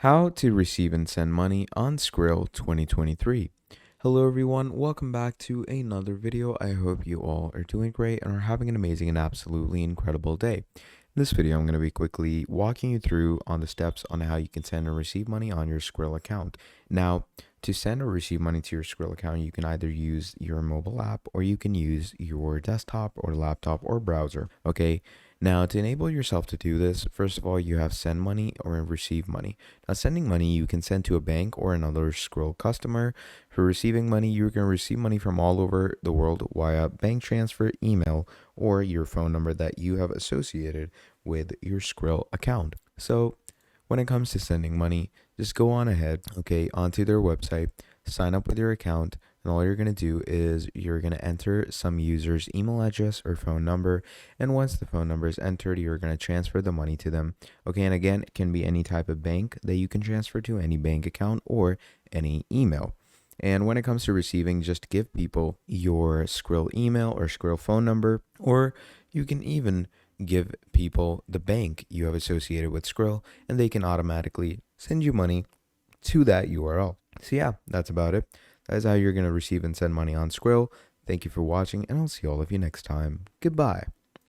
How to receive and send money on Skrill 2023. Hello everyone, welcome back to another video. I hope you all are doing great and are having an amazing and absolutely incredible day. In this video, I'm going to be quickly walking you through on the steps on how you can send or receive money on your Skrill account. Now, to send or receive money to your Skrill account, you can either use your mobile app or you can use your desktop or laptop or browser. Okay. Now, to enable yourself to do this, first of all, you have send money or receive money. Now, sending money, you can send to a bank or another Skrill customer. For receiving money, you're going to receive money from all over the world via bank transfer, email, or your phone number that you have associated with your Skrill account. So, when it comes to sending money, just go on ahead, okay, onto their website, sign up with your account, and all you're going to do is you're going to enter some user's email address or phone number. And once the phone number is entered, you're going to transfer the money to them. Okay, and again, it can be any type of bank that you can transfer to, any bank account or any email. And when it comes to receiving, just give people your Skrill email or Skrill phone number, or you can even give people the bank you have associated with Skrill, and they can automatically send you money to that URL. So yeah, that's about it. That is how you're going to receive and send money on Skrill. Thank you for watching, and I'll see all of you next time. Goodbye.